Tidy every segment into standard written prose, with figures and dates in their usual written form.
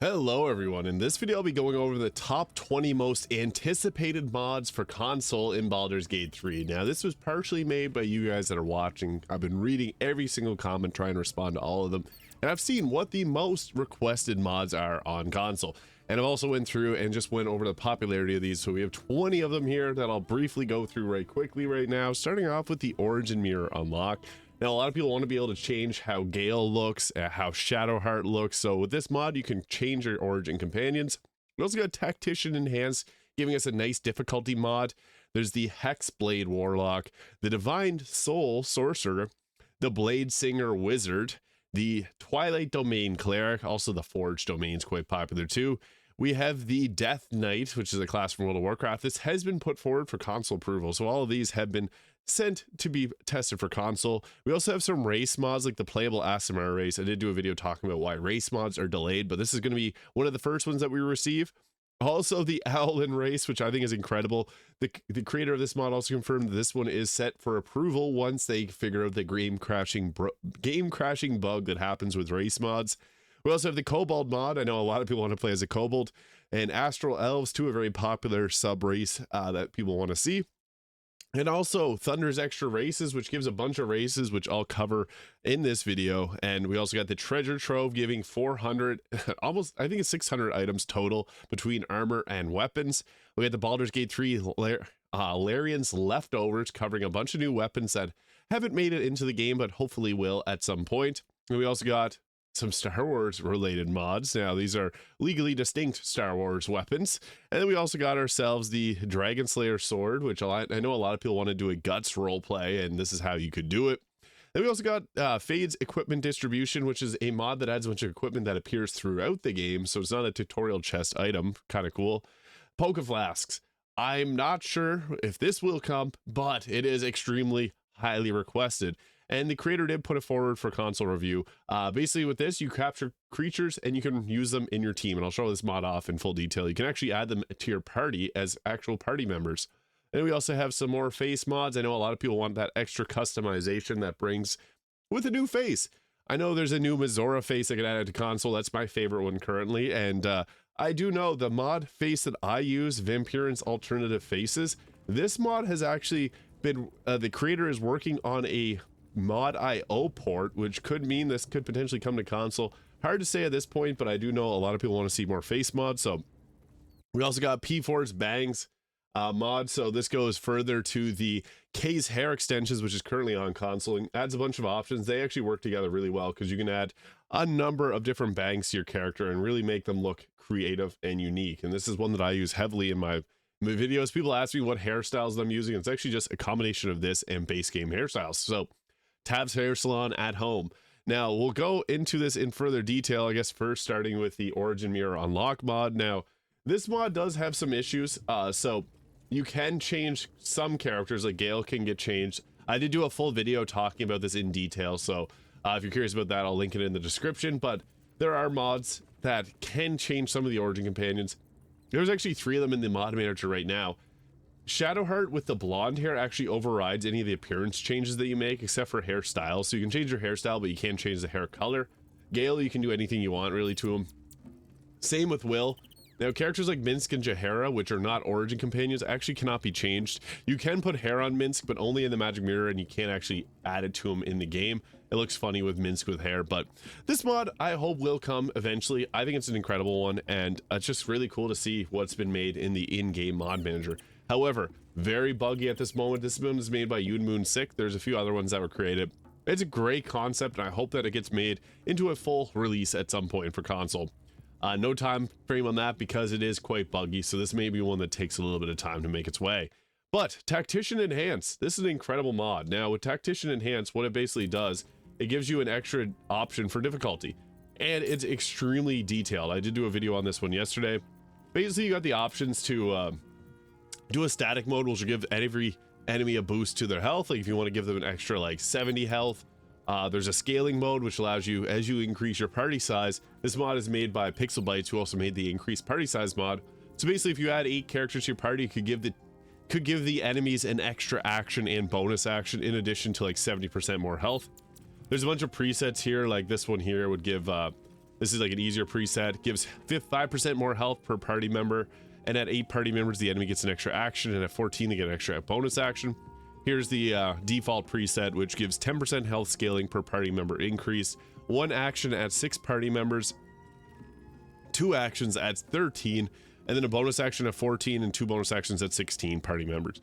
Hello everyone, in this video I'll be going over the top 20 most anticipated mods for console in Baldur's Gate 3. Now this was partially made by you guys that are watching. I've been reading every single comment, trying to respond to all of them, and I've seen what the most requested mods are on console. And I've also went through and just went over the popularity of these, so we have 20 of them here that I'll briefly go through right quickly right now, starting off with the Origin Mirror unlock. Now, a lot of people want to be able to change how Gale looks, how Shadowheart looks. So with this mod, you can change your Origin companions. We also got Tactician Enhanced, giving us a nice difficulty mod. There's the Hex Blade Warlock, the Divine Soul Sorcerer, the Bladesong Wizard, the Twilight Domain Cleric, also the Forge Domain is quite popular too. We have the Death Knight, which is a class from World of Warcraft. This has been put forward for console approval, so all of these have been sent to be tested for console. We also have some race mods like the playable Asmar Race. I did do a video talking about why race mods are delayed, but this is going to be one of the first ones that we receive. Also the Owlin Race, which I think is incredible. The creator of this mod also confirmed that this one is set for approval once they figure out the game crashing bug that happens with race mods. We also have the Kobold mod. I know a lot of people want to play as a Kobold, and Astral Elves too, a very popular sub race that people want to see. And also Thunder's Extra Races, which gives a bunch of races, which I'll cover in this video. And we also got the Treasure Trove giving 400, almost, I think it's 600 items total between armor and weapons. We got the Baldur's Gate 3 Larian's Leftovers, covering a bunch of new weapons that haven't made it into the game, but hopefully will at some point. And we also got some Star Wars related mods. Now these are legally distinct Star Wars weapons. And then we also got ourselves the Dragon Slayer sword, which I know a lot of people want to do a guts role play, and this is how you could do it. Then we also got Fade's equipment distribution, which is a mod that adds a bunch of equipment that appears throughout the game, so it's not a tutorial chest item. Kind of cool. Poke flasks. I'm not sure if this will come, but it is extremely highly requested. And the creator did put it forward for console review. Basically with this, you capture creatures and you can use them in your team. And I'll show this mod off in full detail. You can actually add them to your party as actual party members. And we also have some more face mods. I know a lot of people want that extra customization that brings with a new face. I know there's a new Mizora face that can add to console. That's my favorite one currently. And I do know the mod face that I use, Vampirant's Alternative Faces. This mod has actually been, the creator is working on a mod IO port, which could mean this could potentially come to console. Hard to say at this point, but I do know a lot of people want to see more face mods. So we also got P4's Bangs mod, so this goes further to the Kay's hair extensions, which is currently on console, and adds a bunch of options. They actually work together really well because you can add a number of different bangs to your character and really make them look creative and unique. And this is one that I use heavily in my videos. People ask me what hairstyles I'm using. It's actually just a combination of this and base game hairstyles. So Tab's Hair Salon at home. Now we'll go into this in further detail, I guess, first starting with the Origin Mirror unlock mod. Now this mod does have some issues, so you can change some characters, like Gale can get changed. I did do a full video talking about this in detail, so if you're curious about that, I'll link it in the description. But there are mods that can change some of the Origin companions. There's actually 3 of them in the mod manager right now. Shadowheart with the blonde hair actually overrides any of the appearance changes that you make, except for hairstyle. So you can change your hairstyle, but you can't change the hair color. Gale, you can do anything you want really to him. Same with Will. Now characters like Minsc and Jaheira, which are not Origin companions, actually cannot be changed. You can put hair on Minsc, but only in the Magic Mirror, and you can't actually add it to him in the game. It looks funny with Minsc with hair, but this mod I hope will come eventually. I think it's an incredible one, and it's just really cool to see what's been made in the in-game mod manager. However, very buggy at this moment. This one is made by Yoon Moon Sick. There's a few other ones that were created. It's a great concept, and I hope that it gets made into a full release at some point for console. No time frame on that because it is quite buggy, so this may be one that takes a little bit of time to make its way. But Tactician Enhance, this is an incredible mod. Now with Tactician Enhance, what it basically does, it gives you an extra option for difficulty, and it's extremely detailed. I did do a video on this one yesterday. Basically, you got the options to do a static mode, which will give every enemy a boost to their health. Like if you want to give them an extra like 70 health. There's a scaling mode, which allows you, as you increase your party size. This mod is made by Pixel Bytes, who also made the increased party size mod. So basically, if you add 8 characters to your party, you could give the enemies an extra action and bonus action in addition to like 70% more health. There's a bunch of presets here, like this one here would give This is like an easier preset, gives 5% more health per party member, and at 8 party members the enemy gets an extra action, and at 14 they get an extra bonus action. Here's the default preset, which gives 10% health scaling per party member increase, 1 action at 6 party members, 2 actions at 13, and then a bonus action at 14 and 2 bonus actions at 16 party members.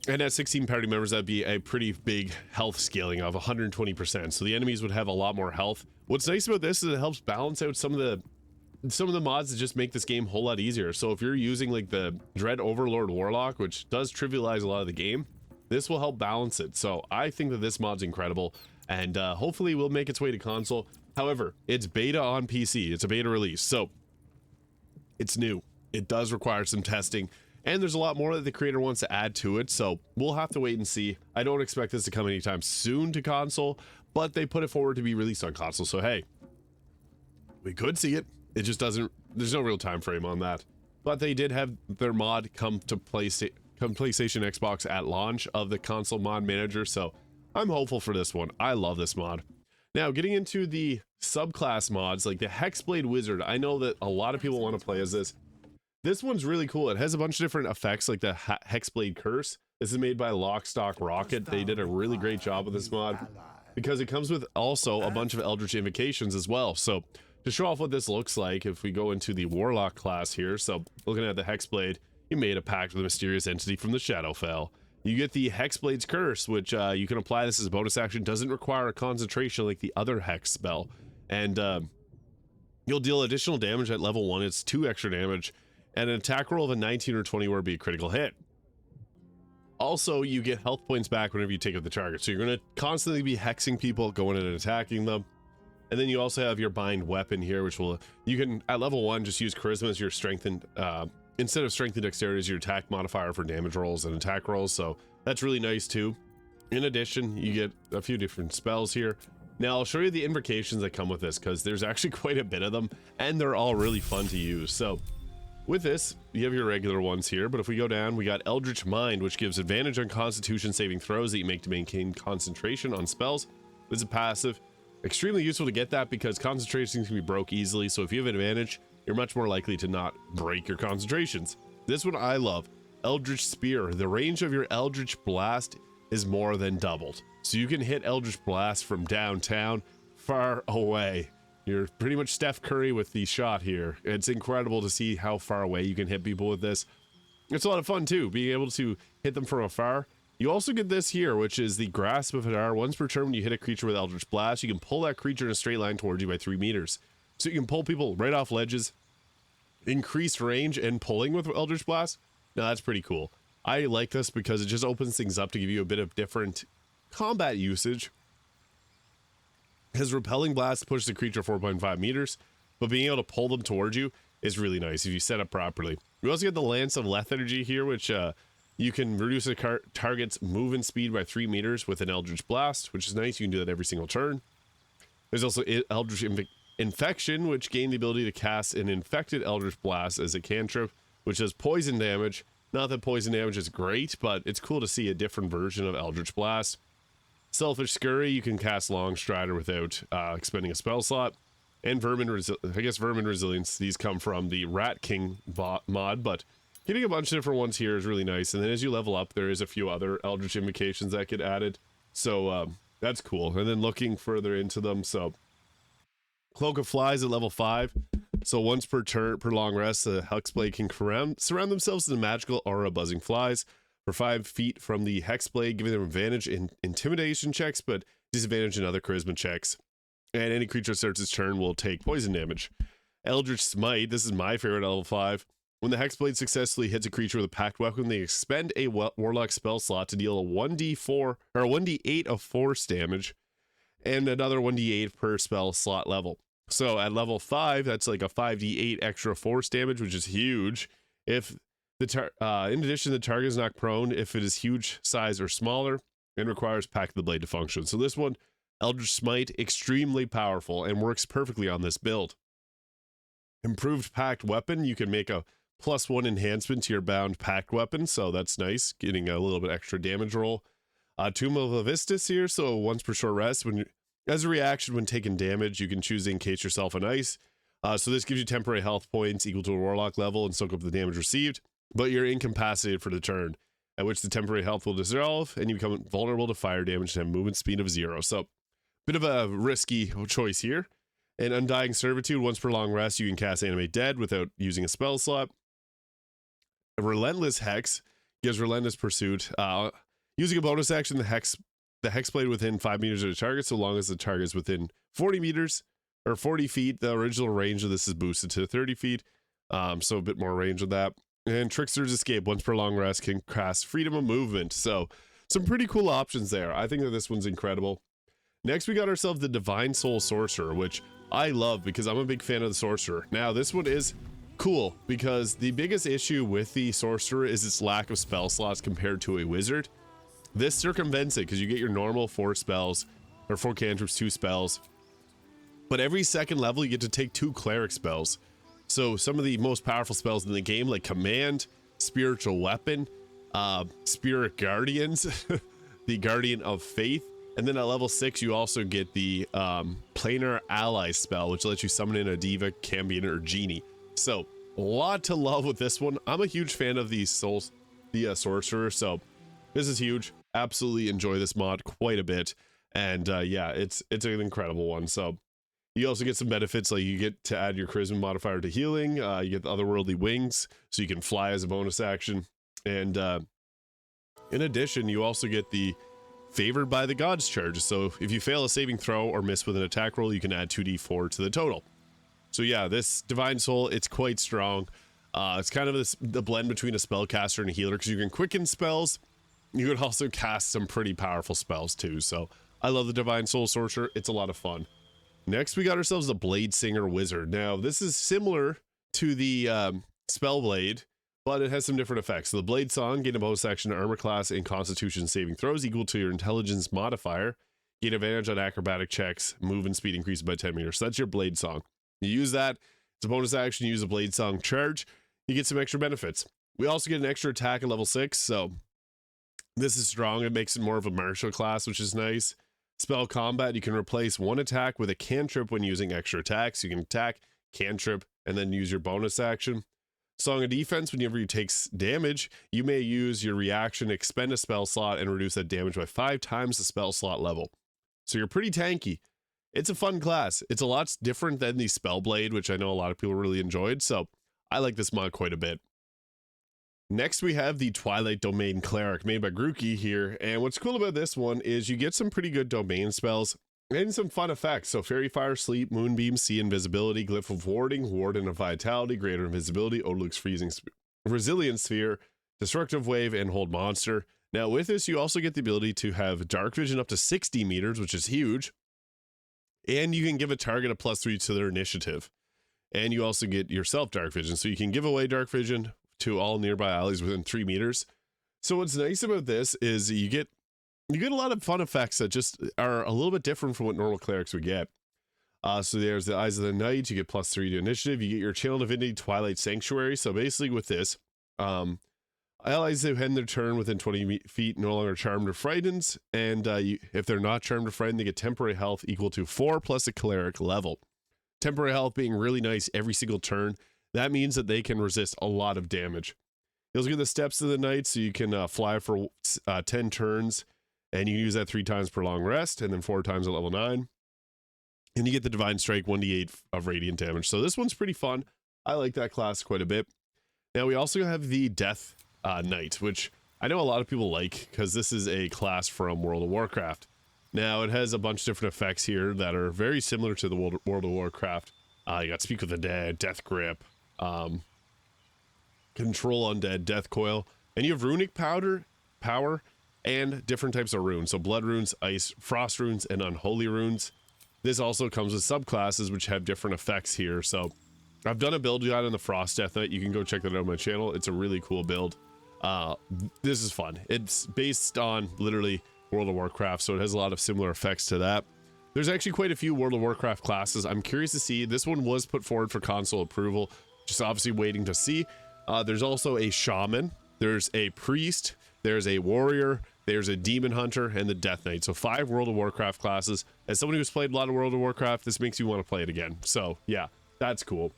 And at 16 party members, that'd be a pretty big health scaling of 120%. So the enemies would have a lot more health. What's nice about this is it helps balance out some of the mods that just make this game a whole lot easier. So if you're using like the Dread Overlord Warlock, which does trivialize a lot of the game, this will help balance it. So I think that this mod's incredible, and hopefully will make its way to console. However, it's beta on PC. It's a beta release, so it's new. It does require some testing, and there's a lot more that the creator wants to add to it, so we'll have to wait and see. I don't expect this to come anytime soon to console, but they put it forward to be released on console, so hey, we could see it. It just doesn't, there's no real time frame on that. But they did have their mod come PlayStation, Xbox at launch of the console mod manager, so I'm hopeful for this one. I love this mod. Now, getting into the subclass mods, like the Hex Blade Wizard, I know that a lot of people want to play as this. This one's really cool. It has a bunch of different effects, like the Hex Blade Curse. This is made by Lockstock Rocket. They did a really great job with this mod because it comes with also a bunch of Eldritch Invocations as well. So to show off what this looks like, if we go into the Warlock class here, so looking at the Hex Blade, you made a pact with a mysterious entity from the Shadowfell. You get the Hex Blade's Curse, which you can apply this as a bonus action. Doesn't require a concentration like the other Hex spell. And you'll deal additional damage at level 1. It's 2 extra damage. And an attack roll of a 19 or 20 would be a critical hit. Also, you get health points back whenever you take out the target. So you're going to constantly be hexing people, going in and attacking them. And then you also have your bind weapon here, which will, you can, at level 1, just use charisma as your strengthened, instead of strength and dexterity as your attack modifier for damage rolls and attack rolls. So that's really nice too. In addition, you get a few different spells here. Now I'll show you the invocations that come with this, because there's actually quite a bit of them, and they're all really fun to use. So with this, you have your regular ones here, but if we go down, we got Eldritch Mind, which gives advantage on Constitution saving throws that you make to maintain concentration on spells. It's a passive. Extremely useful to get that because concentration can be broke easily, so if you have an advantage, you're much more likely to not break your concentrations. This one I love. Eldritch Spear. The range of your Eldritch Blast is more than doubled. So you can hit Eldritch Blast from downtown, far away. You're pretty much Steph Curry with the shot here. It's incredible to see how far away you can hit people with this. It's a lot of fun too, being able to hit them from afar. You also get this here, which is the Grasp of Hadar. Once per turn, when you hit a creature with Eldritch Blast, you can pull that creature in a straight line towards you by 3 meters. So you can pull people right off ledges, increased range and pulling with Eldritch Blast. Now that's pretty cool. I like this because it just opens things up to give you a bit of different combat usage. His Repelling Blast pushes the creature 4.5 meters, but being able to pull them towards you is really nice if you set up properly. We also get the Lance of Lethargy here, which you can reduce a target's movement speed by 3 meters with an Eldritch Blast, which is nice. You can do that every single turn. There's also Eldritch Infection, which gain the ability to cast an infected Eldritch Blast as a cantrip, which does poison damage. Not that poison damage is great, but it's cool to see a different version of Eldritch Blast. Selfish Scurry, you can cast Long Strider without expending a spell slot. And Vermin Resilience, these come from the Rat King mod, but getting a bunch of different ones here is really nice. And then as you level up, there is a few other Eldritch Invocations that get added. So that's cool. And then looking further into them, so Cloak of Flies at level 5. So once per turn, per long rest, the Hex Blade can surround themselves in a magical aura of buzzing flies for 5 feet from the Hex Blade, giving them advantage in intimidation checks, but disadvantage in other charisma checks. And any creature that starts its turn will take poison damage. Eldritch Smite, this is my favorite at level 5. When the Hex Blade successfully hits a creature with a packed weapon, they expend a Warlock spell slot to deal a 1d4 or a 1d8 of force damage, and another 1d8 per spell slot level. So at level 5, that's like a 5d8 extra force damage, which is huge. If the in addition, the target is knocked prone if it is huge size or smaller and requires Pact of the Blade to function. So this one, Eldritch Smite, extremely powerful and works perfectly on this build. Improved Pact Weapon, you can make a +1 enhancement to your bound Pact Weapon, so that's nice, getting a little bit extra damage roll. Tomb of Avistus here, so once per short rest, when As a reaction, when taking damage, you can choose to encase yourself in ice. So this gives you temporary health points equal to a warlock level and soak up the damage received, but you're incapacitated for the turn, at which the temporary health will dissolve and you become vulnerable to fire damage and have movement speed of 0. So bit of a risky choice here. And Undying Servitude, once per long rest, you can cast Animate Dead without using a spell slot. A Relentless Hex gives Relentless Pursuit. Using a bonus action, the Hex Blade within 5 meters of the target, so long as the target is within 40 meters or 40 feet. The original range of this is boosted to 30 feet, so a bit more range of that. And Trickster's Escape, once per long rest, can cast Freedom of Movement. So some pretty cool options there. I think that this one's incredible. Next, we got ourselves the Divine Soul Sorcerer, which I love because I'm a big fan of the Sorcerer. Now, this one is cool because the biggest issue with the Sorcerer is its lack of spell slots compared to a Wizard. This circumvents it because you get your normal 4 spells, or 4 cantrips, 2 spells. But every second level, you get to take 2 Cleric spells. So some of the most powerful spells in the game, like Command, Spiritual Weapon, Spirit Guardians, the Guardian of Faith, and then at level 6, you also get the Planar Ally spell, which lets you summon in a Diva, Cambion, or Genie. So a lot to love with this one. I'm a huge fan of the Sorcerer, so this is huge. Absolutely enjoy this mod quite a bit, and yeah, it's an incredible one. So you also get some benefits, like you get to add your charisma modifier to healing. You get the otherworldly wings, so you can fly as a bonus action, and in addition, you also get the Favored by the Gods charge. So if you fail a saving throw or miss with an attack roll, you can add 2d4 to the total. So yeah, this Divine Soul, it's quite strong. It's kind of the blend between a spellcaster and a healer, because you can quicken spells. You can also cast some pretty powerful spells too. So I love the Divine Soul Sorcerer. It's a lot of fun. Next, we got ourselves the Bladesong Wizard. Now, this is similar to the Spellblade, but it has some different effects. So the Bladesong, gain a bonus action armor class and constitution saving throws equal to your intelligence modifier. Gain advantage on acrobatic checks, movement speed increased by 10 meters. So that's your Bladesong. You use that, it's a bonus action, you use a Bladesong charge, you get some extra benefits. We also get an extra attack at level 6, so this is strong. It makes it more of a martial class, which is nice. Spell combat, you can replace one attack with a cantrip when using extra attacks. You can attack, cantrip, and then use your bonus action. Song of Defense, whenever you take damage, you may use your reaction, expend a spell slot, and reduce that damage by 5 times the spell slot level. So you're pretty tanky. It's a fun class. It's a lot different than the Spellblade, which I know a lot of people really enjoyed, so I like this mod quite a bit. Next, we have the Twilight Domain Cleric, made by Grookey here, and what's cool about this one is you get some pretty good domain spells and some fun effects. So Fairy Fire, Sleep, Moonbeam, Sea Invisibility, Glyph of Warding, Warden of Vitality, Greater Invisibility, Odaluk's Freezing Resilient Sphere, Destructive Wave, and Hold Monster. Now with this, you also get the ability to have Dark Vision up to 60 meters, which is huge, and you can give a target a +3 to their initiative, and you also get yourself Dark Vision, so you can give away Dark Vision to all nearby allies within 3 meters. So what's nice about this is you get a lot of fun effects that just are a little bit different from what normal clerics would get. So there's the Eyes of the Night, you get +3 to initiative, you get your Channel Divinity Twilight Sanctuary. So basically with this, allies who end their turn within 20 feet no longer charmed or frightened, and if they're not charmed or frightened, they get temporary health equal to 4 plus a cleric level. Temporary health being really nice every single turn. That means that they can resist a lot of damage. You also get the Steps of the Night, so you can fly for 10 turns, and you can use that 3 times per long rest, and then 4 times at level 9. And you get the Divine Strike, 1d8 of radiant damage. So this one's pretty fun. I like that class quite a bit. Now we also have the Death Knight, which I know a lot of people like, because this is a class from World of Warcraft. Now it has a bunch of different effects here that are very similar to the World of Warcraft. You got Speak with the Dead, Death Grip, Control Undead, Death Coil, and you have Runic Power, and different types of runes. So Blood Runes, Ice, Frost Runes, and Unholy Runes. This also comes with subclasses which have different effects here. So I've done a build guide on the Frost Death Knight. You can go check that out on my channel. It's a really cool build. This is fun. It's based on literally World of Warcraft, so it has a lot of similar effects to that. There's actually quite a few World of Warcraft classes. I'm curious to see. This one was put forward for console approval, just obviously waiting to see. There's also a Shaman. There's a Priest. There's a Warrior. there's a Demon Hunter, and the Death Knight. So 5 World of Warcraft classes. As someone who's played a lot of World of Warcraft, this makes you want to play it again. So yeah, that's cool.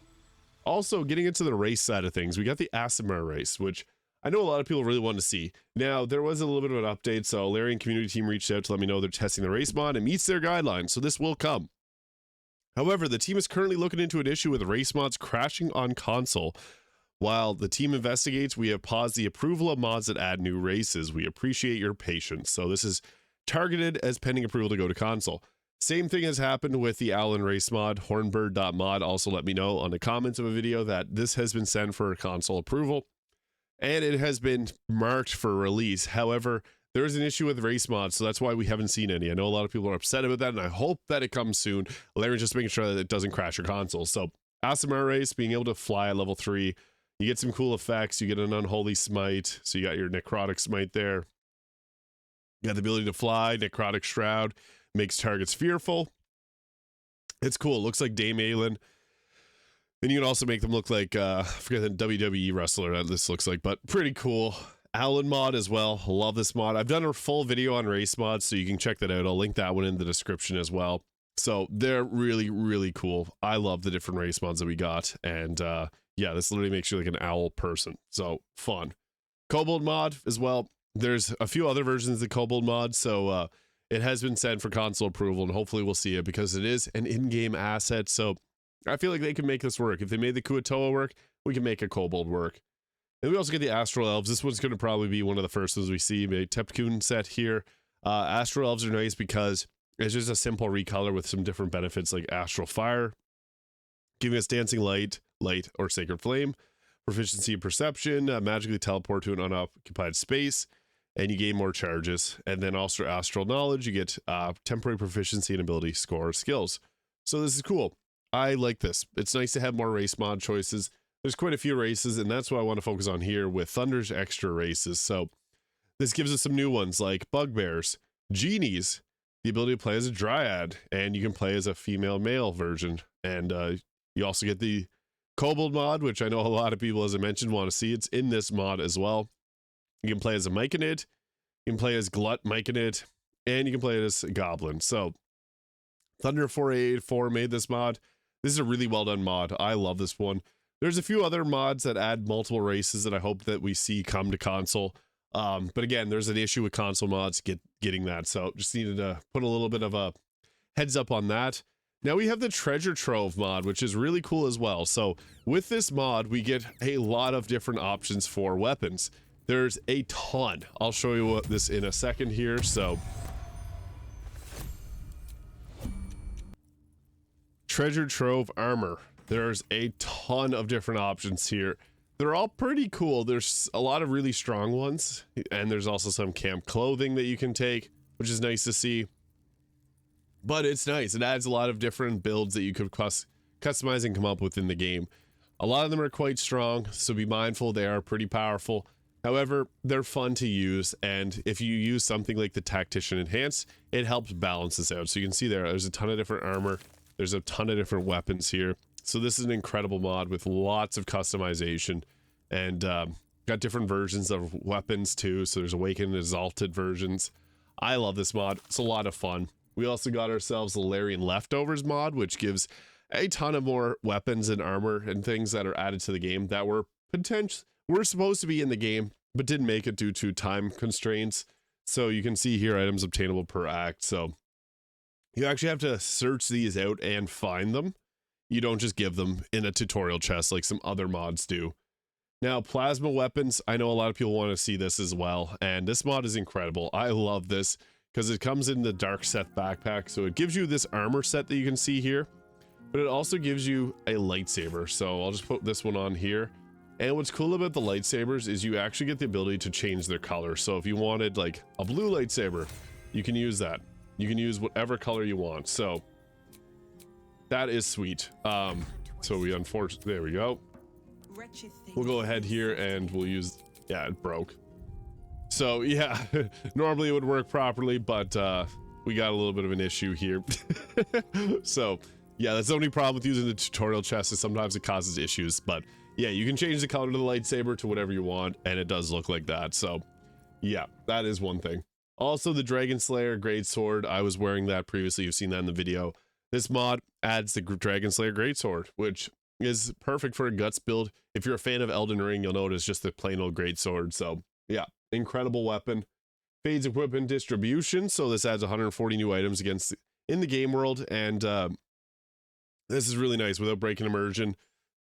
Also, getting into the race side of things, we got the Asmar Race, which I know a lot of people really want to see. Now, there was a little bit of an update, so Larian community team reached out to let me know they're testing the race mod and meets their guidelines, so this will come. However, the team is currently looking into an issue with race mods crashing on console. While the team investigates, we have paused the approval of mods that add new races. We appreciate your patience. So this is targeted as pending approval to go to console. Same thing has happened with the Owlin race mod. Hornbird.mod also let me know on the comments of a video that this has been sent for console approval, and it has been marked for release. However, there is an issue with race mods, so that's why we haven't seen any. I know a lot of people are upset about that, and I hope that it comes soon. Larry's just making sure that it doesn't crash your console. So Asmar Race, being able to fly at level 3, you get some cool effects. You get an Unholy Smite, so you got your Necrotic Smite there. You got the ability to fly. Necrotic Shroud makes targets fearful. It's cool. It looks like Dame Aelin. And you can also make them look like, I forget the WWE wrestler that this looks like, but pretty cool. Owlin mod as well. Love this mod. I've done a full video on race mods, so you can check that out. I'll link that one in the description as well. So they're really, really cool. I love the different race mods that we got. And yeah, this literally makes you like an owl person. So fun. Kobold mod as well. There's a few other versions of the Kobold mod, so it has been sent for console approval, and hopefully we'll see it because it is an in-game asset. So I feel like they can make this work. If they made the Kuatoa work, we can make a Kobold work. And we also get the Astral Elves. This one's going to probably be one of the first ones we see. A Tepcoon set here. Astral Elves are nice because it's just a simple recolor with some different benefits like Astral Fire, giving us Dancing Light, or Sacred Flame, proficiency in Perception, magically teleport to an unoccupied space, and you gain more charges. And then also Astral Knowledge, you get temporary proficiency and ability score skills. So this is cool. I like this. It's nice to have more race mod choices. There's quite a few races, and that's what I want to focus on here with Thunder's extra races. So this gives us some new ones like Bugbears, Genies, the ability to play as a Dryad, and you can play as a female-male version. And you also get the Kobold mod, which I know a lot of people, as I mentioned, want to see. It's in this mod as well. You can play as a Myconid, you can play as Glut Myconid, and you can play as a Goblin. So Thunder 484 made this mod. This is a really well done mod. I love this one. There's a few other mods that add multiple races that I hope that we see come to console. But again, there's an issue with console mods getting that. So just needed to put a little bit of a heads up on that. Now we have the Treasure Trove mod, which is really cool as well. So with this mod, we get a lot of different options for weapons. There's a ton. I'll show you this in a second here. So Treasure Trove armor. There's a ton of different options here. They're all pretty cool. There's a lot of really strong ones, and there's also some camp clothing that you can take, which is nice to see. But it's nice. It adds a lot of different builds that you could customize and come up with in the game. A lot of them are quite strong, so be mindful they are pretty powerful. However, they're fun to use, and if you use something like the Tactician Enhanced, it helps balance this out. So you can see there's a ton of different armor. There's a ton of different weapons here. So this is an incredible mod with lots of customization, and got different versions of weapons too. So there's Awakened and Exalted versions. I love this mod. It's a lot of fun. We also got ourselves the Larian Leftovers mod, which gives a ton of more weapons and armor and things that are added to the game that were supposed to be in the game, but didn't make it due to time constraints. So you can see here items obtainable per act. So you actually have to search these out and find them. You don't just give them in a tutorial chest like some other mods do. Now, plasma weapons, I know a lot of people want to see this as well, and this mod is incredible. I love this because it comes in the Dark Seth backpack, so it gives you this armor set that you can see here, but it also gives you a lightsaber. So I'll just put this one on here. And what's cool about the lightsabers is you actually get the ability to change their color. So if you wanted like a blue lightsaber, you can use that. You can use whatever color you want. So that is sweet. So we unfortunately, there we go. We'll go ahead here and we'll use, yeah, it broke. So yeah, normally it would work properly, but we got a little bit of an issue here. So yeah, that's the only problem with using the tutorial chest is sometimes it causes issues, but yeah, you can change the color of the lightsaber to whatever you want, and it does look like that. So yeah, that is one thing. Also, the Dragon Slayer Greatsword, I was wearing that previously. You've seen that in the video. This mod adds the Dragon Slayer Greatsword, which is perfect for a Guts build. If you're a fan of Elden Ring, you'll notice just the plain old Greatsword. So, yeah, incredible weapon. Fades equipment distribution, so this adds 140 new items in the game world, and this is really nice without breaking immersion.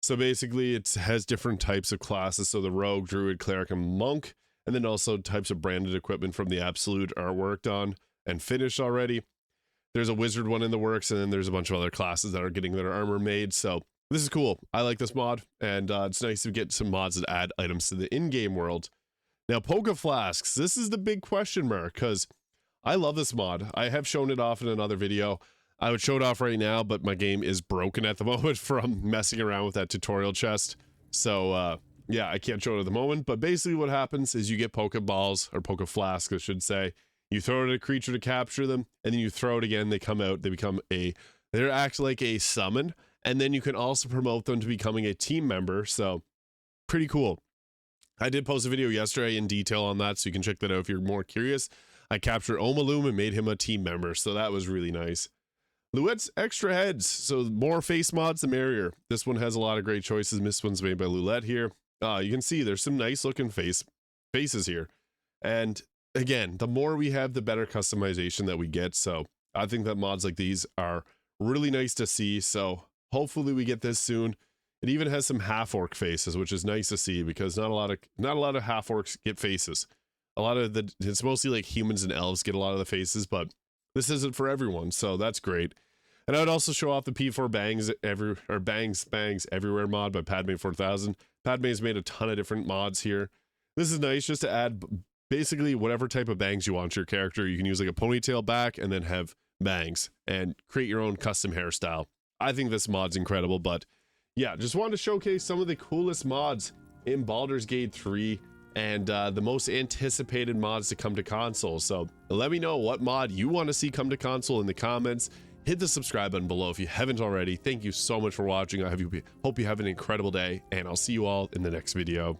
So basically, it has different types of classes, so the Rogue, Druid, Cleric, and Monk, and then also types of branded equipment from the Absolute are worked on and finished already. There's a Wizard one in the works, and then there's a bunch of other classes that are getting their armor made, so this is cool. I like this mod, and it's nice to get some mods that add items to the in-game world. Now, Poke Flasks, this is the big question mark, because I love this mod. I have shown it off in another video. I would show it off right now, but my game is broken at the moment from messing around with that tutorial chest. So, yeah, I can't show it at the moment, but basically what happens is you get Pokeballs, or Poke Flasks, I should say. You throw it at a creature to capture them, and then you throw it again, they come out, they're actually like a summon, and then you can also promote them to becoming a team member, so pretty cool. I did post a video yesterday in detail on that, so you can check that out if you're more curious. I captured Omaloom and made him a team member, so that was really nice. Loulette's extra heads, so more face mods the merrier. This one has a lot of great choices. This one's made by Loulette here. You can see there's some nice looking faces here. And again, the more we have, the better customization that we get. So I think that mods like these are really nice to see. So hopefully we get this soon. It even has some half-orc faces, which is nice to see because not a lot of half-orcs get faces. It's mostly like humans and elves get a lot of the faces, but this isn't for everyone, so that's great. And I would also show off the P4 Bangs Everywhere mod by Padme 4000. Padme's made a ton of different mods here. This is nice just to add basically whatever type of bangs you want your character. You can use like a ponytail back and then have bangs and create your own custom hairstyle. I think this mod's incredible, but yeah, just wanted to showcase some of the coolest mods in Baldur's Gate 3 and the most anticipated mods to come to console. So let me know what mod you want to see come to console in the comments. Hit the subscribe button below if you haven't already. Thank you so much for watching. Hope you have an incredible day, and I'll see you all in the next video.